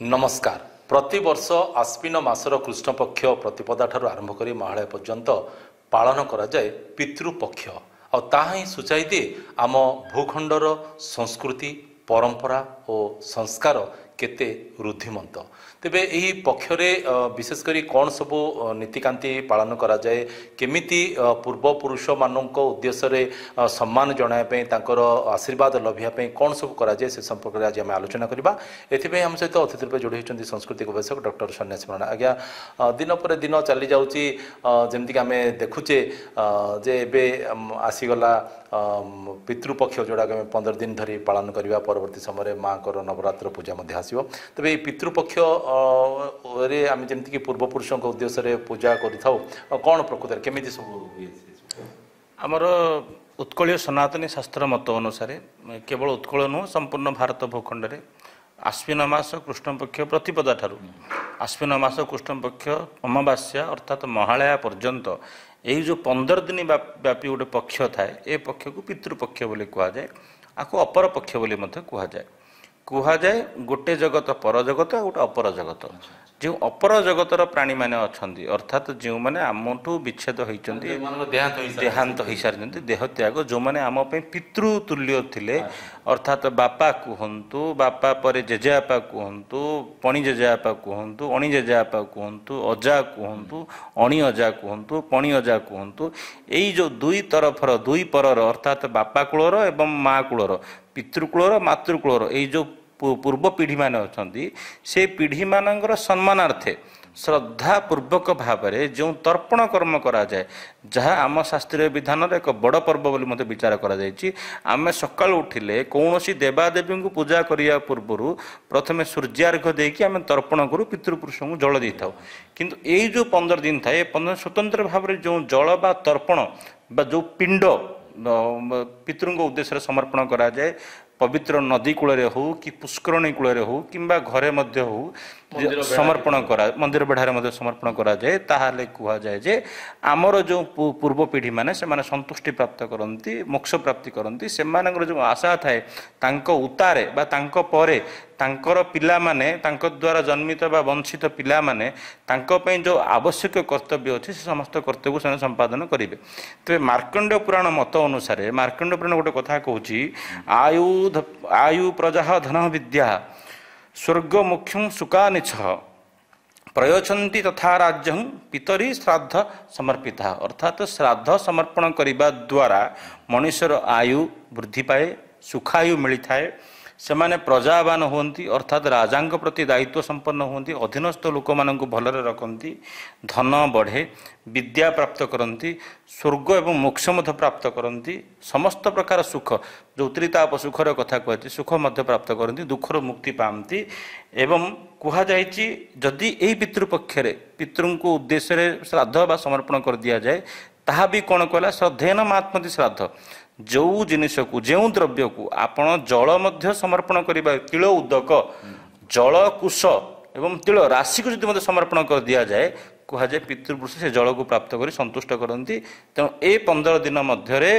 नमस्कार। प्रति वर्ष आश्विन मासर कृष्ण पक्ष प्रतिपदा ठारू आरंभ कर महालय पर्यंत पालन करा जाए पितृपक्ष और ताहा ही सूचाई दिए आम भूखंडर संस्कृति परंपरा और संस्कार केते रुद्धिमंत। तेबे यही पक्षरे विशेषकर कौन सब नीतिकांति पालन करा जाए केमिति पूर्वपुरुष मानक उद्देश्य सम्मान जनायापी तांकर आशीर्वाद लभियापी कौन सब करा जाए से संपर्क में आज आम आलोचना करवा। एथिपे हम सहित अतिथि रूप जोड़ी होती सांस्कृतिक गवेषक डॉक्टर सन्यासी मरणा। आज्ञा दिन पर दिन चली जाऊँगी जमीक आम देखुचे जे एबे आसीगला पितृपक्ष जोड़ा आम 15 दिन धरी पालन करवा परवर्ती समय माँ को नवरात्र पूजा आसो। तेज ये पितृपक्ष आम जमीक पूर्वपुरुषों उद्देश्य पूजा कर कौन प्रकृत केमी सब आमर उत्कलीय सनातनी शास्त्र मत अनुसार केवल उत्कल नुह संपूर्ण भारत भूखंड में आश्विन मास कृष्णपक्ष प्रतिपदा ठारू आश्विन मास कृष्णपक्ष अमावास्या अर्थात महालया पर्यंत यही जो 15 दिन व्यापी गोटे पक्ष थाए ए पक्ष को पितृपक्ष बोली कहुए आपको अपर पक्ष बोली कहुए गोटे जगत पर जगत गोटे अपर जगत जो अपर जगतर प्राणी मैंने अच्छा अर्थात जो मैंने आमठू विच्छेद होती देहांत हो सारी देह त्याग जो मैंने आम पितृतुल्य थिले अर्थात बापा कहतु बापा पर जेजेबापा कहतु पणी जेजेबापा कहतु अणी जेजेबापा कहतु अजा कहतु अणी अजा कहतु पणी अजा कहतु यही जो दुई तरफर दुई परर अर्थात बापा कूलर एवं माँ कूलर पितृकूलर मातृकूलर यही जो पूर्व पीढ़ी माने अछंती से पीढ़ी मानकर सम्मानार्थे श्रद्धापूर्वक भाव में जो तर्पण कर्म करा जाए जहाँ आम शास्त्रीय विधान एक बड़ पर्व बोली मते विचार करा जायछि। आमे सकाल उठिले कौनसी देवादेवी को पूजा करिया पूर्व प्रथमे सूर्यार्घ देकी आमे तर्पण करूँ पितृपुरुष को जल दे था किंतु यही जो 15 दिन था 15 स्वतंत्र भाव में जो जल बा तर्पण बा जो पिंड पितृ उद्देश्य समर्पण करा जाए पवित्र नदी कूल हो कि पुष्करणी कूल हो कि घरे मध्य हो समर्पण करा मंदिर बेढ़ारे समर्पण करा जाए ताहाले कहा जाए जे आमर जो पूर्व पीढ़ी माने से माने संतुष्टि प्राप्त करती मोक्ष प्राप्ति करती से जो आशा थाए तांको उतारे बा तांको परे तांकर पिला माने तांको द्वारा जन्मित बा वंशित पिला माने तांको पे जो आवश्यक कर्तव्य अच्छे से समस्त कर्तव्य से संपादन करेंगे। तेज मार्कंडेय पुराण मत अनुसार मार्कंडेय पुराण गोटे कथा कहूँ आयु प्रजा धन विद्या स्वर्ग मुख्यम सुकानिछ प्रयोजंती तथा राज्य पितरी श्राद्ध समर्पिता अर्थात श्राद्ध समर्पण करने द्वारा मनुष्यर आयु वृद्धि पाए सुखायु मिलता है सेमाने प्रजावान होती अर्थात राजा प्रति दायित्व संपन्न होती अधीनस्थ लोक मान भलरे रखती धन बढ़े विद्या प्राप्त करती स्वर्ग एवं मोक्ष प्राप्त करती समस्त प्रकार सुख जो त्रिताप सुखर कथा कहती सुख प्राप्त करती दुखर मुक्ति पाती एवं कहुई जदि यही पितृपक्षे पितृ को उद्देश्य श्राद्ध बा समर्पण कर दि जाए ताहा भी कौन कहला श्रद्धेन महात्मति श्राद्ध जो जिनिस को जो द्रव्य को आपण जल मध्य समर्पण करिबा तिल उदक जल कुश एवं तिल राशि को जब समर्पण कर दिया जाए कह जाए पितृपुरुष से जल को प्राप्त कर संतुष्ट करती तेणु ए 15 दिन मध्य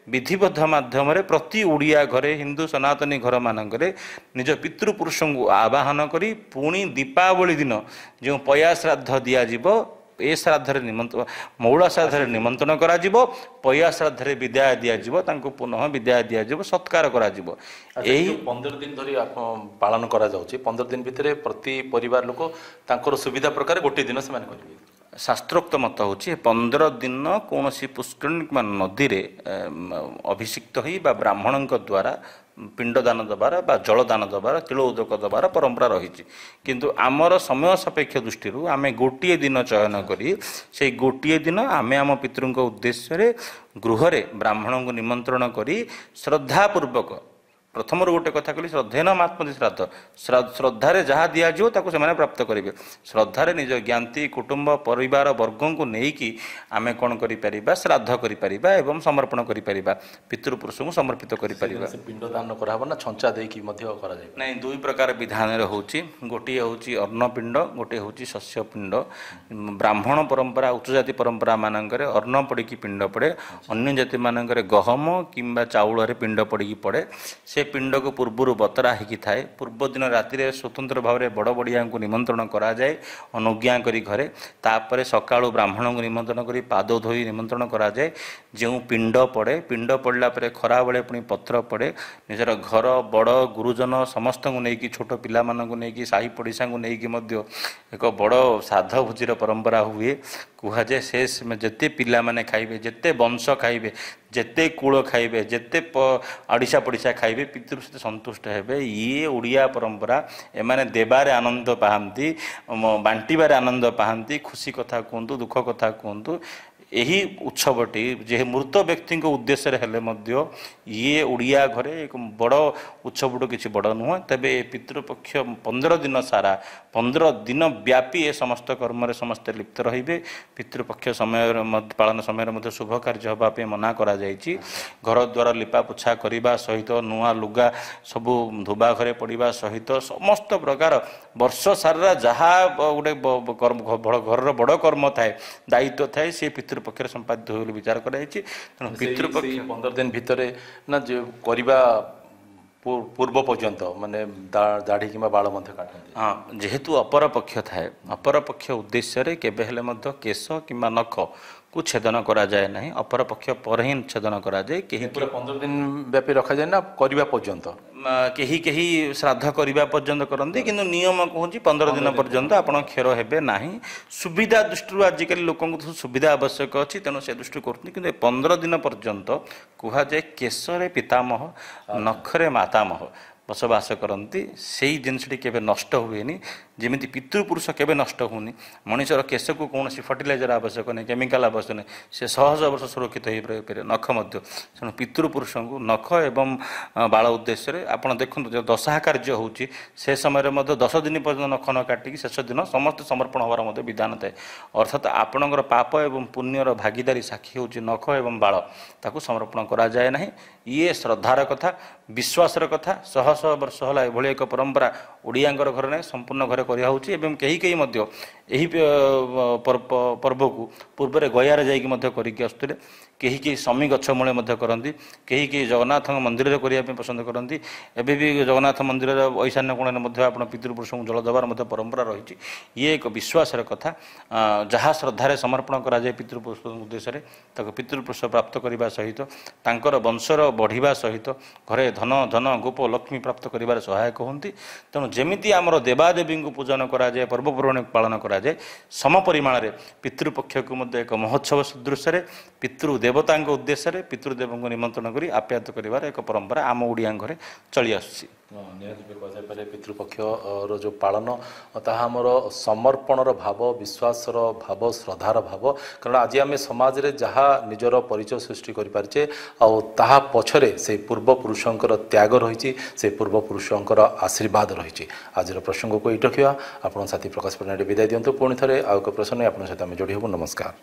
विधिबद्ध माध्यम प्रति ओडिया घरे हिंदू सनातनी घर मानकरे निज पितृपुरुष को आवाहन करी पुणी दीपावली दिन जो पया श्राद्ध दिज्व ए श्राद्ध निमंत्रण मौला श्राद्ध निमंत्रण करा जिवो पया श्राद्ध विदाय दिज्व पुनः विदाय दिज्व सत्कार करा जिवो। यही 15 दिन धरी पालन करा जाउछि 15 दिन भितर प्रति परिवार लोक तांकर सुविधा प्रकार गोटे दिन से करेंगे। शास्त्रोक्त मत होछि 15 दिन कौन पुष्करणी नदी रे अभिषिक्त होई बा ब्राह्मण द्वारा पिंडदान दबार बा जलदान दबार तिल उदक दबार परंपरा रही किंतु आमर समय सापेक्ष दृष्टि आम गोटे दिन चयन करी से गोटे दिन आम आम पितृ उद्देश्य गृह ब्राह्मण को निमंत्रण करी श्रद्धापूर्वक प्रथम गोटे कथा कहली श्रद्धेन महात्मति श्राद्ध श्रद्धारे जहाँ दिज्व ताको से प्राप्त करेंगे श्रद्धारे निज ज्ञाति कुटुंब परिवार वर्ग को लेकिन आम कौन कर श्राद्ध कर समर्पण कर पितृपुरुष को समर्पित कर पिंडदान कराना छंचा देकी नहीं दुई प्रकार विधान होची गोटे हूँ अन्नपिंड गोटे हूँ शस्य पिंड ब्राह्मण परंपरा उच्च जाति परंपरा मानक अन्न पड़ी पिंड पड़े अन्य जाति मानक गहम कि चाउल पिंड पड़ी पड़े से से पिंड को पूर्व बतरा होगी थाए पूर्व दिन राति स्वतंत्र भाव में बड़ बड़िया को निमंत्रण कराए अनुज्ञा करी घरे तापर सकाळु ब्राह्मण को निमंत्रण करी पाद धोई निमंत्रण कराए जो पिंड पड़ला खरा बेले पुणी पत्र पड़े निजर घर बड़ गुरुजन समस्त को लेकिन छोट पिला को लेकिन साही पड़िशा को लेकिन एक बड़ साध भोजीर परंपरा हुए कहुए से जिते पिला माने खाइबे जिते वंश खाइबे जिते कूल खाइबे जिते आड़िशा पड़िशा खाइबे पितृ सहित संतुष्ट हेबे ये ओडिया परंपरा एमाने देबारे आनंद पाहांती बांटिबारे आनंद पाहांती खुशी कथा कहतु दुख कथा कहतु यही उत्सवटी जे मृत व्यक्ति उद्देश्य हेले मध्य ये ओडिया घरे एक बड़ उत्सव किसी बड़ नुह तेबे पितृपक्ष 15 दिन सारा 15 दिन व्यापी ए समस्त कर्म समस्ते लिप्त रहिबे पितृपक्ष समय पालन समय शुभ कार्य होगापी मना करा जायछि घर द्वार लिपा पोछा करने सहित नुआ लुगा सबू धोबा घरे पड़ा सहित समस्त प्रकार वर्ष सारा जहाँ गोटे घर बड़ कर्म थाए दायित्व थाए से पितृपक्ष संपादित हो विचार कराई पितृपक्ष 15 दिन भितर ना जो करवा पूर्व पर्यंत माने दाढ़ी कि बाल काटते हाँ जेहेतु अपर पक्ष थाए अपर पक्ष उद्देश्य केबे हेले मध्य केश कि नख को छेदन करा जाए ना अपर पक्ष पर ही छेदन करा जाए कहीं पूरा 15 दिन व्यापी रखा जाए ना करवा पर्यंत कहीं कहीं श्राद्ध करने पर्यंत करती कि नियम कहूँ 15 दिन पर्यंत आपण क्षर हेबे नहीं सुविधा दृष्टि आजिकल लोक सुविधा आवश्यक अच्छी तेणु से दृष्टि कर 15 दिन पर्यंत कहुए केशरे पितामह नखरे मातामह बसवास करती से जिनसटी केबे नष्ट हुए जमी पितृपुरुष केबे नष्ट होनी मनुष्यर केश को कौन फर्टिलाइजर आवश्यक नहीं केमिकल आवश्यक नहीं से सहज वर्ष सुरक्षित हो पारे नख मध्य तेणु पितृपुरुष को नख एवं बाल उद्देश्य आपड़ देखते जो दशा कार्य होची से समय 10 दिन पर्यटन नख न काटिक शेष दिन समस्त समर्पण होवार विधान थाए अर्थात आपणकर पाप एवं पुण्यर भागीदारी साक्षी होची नख एवं बाल ताकू समर्पण करा जाए ना ये श्रद्धार कथा विश्वासर कथा शह शह वर्ष है एभली एक परंपरा ओडिया घर ना संपूर्ण घर कहीं यही पर्व को पूर्व गयार जाकि आसुले कहीं समी गछमूले करती कहीं जगन्नाथ मंदिर करने पसंद करती एवं भी जगन्नाथ मंदिर ईशान्य कोण में आप पितृपुरुष को जल देवार परंपरा रही ये एक विश्वासर कथा जहाँ श्रद्धार समर्पण कराए पितृपुरुष उद्देश्य पितृपुरुष प्राप्त करने सहित तांकर वंशर बढ़िया सहित घरे धन धन गोप लक्ष्मी प्राप्त कर सहायक होती तेणु जमी आमर देवादेवी को पूजन कराए पर्वपर्वाणी पालन कराए सम परिमाण में पितृपक्ष को एक महोत्सव सदृश पितृदेवता उद्देश्य पितृदेव को निमंत्रण कर आप्यायित कर एक परंपरा आम ओडिया घरे चली आसुची निहत पितृपक्ष जो पालन तामर समर्पणर भाव विश्वासर भाव श्रद्धार भाव कारण आज आम समाज रे जहाँ निजर परिचय सृष्टि करें आ पछरे से पूर्वपुरुषंकर त्याग रही से पूर्वपुरुषंकर आशीर्वाद रही आज प्रसंग को ये रखा आप साथी प्रकाश परिणाम विदाय दिंतु पुणी थे आउ एक प्रश्न आप सहित जोड़ी हूँ नमस्कार।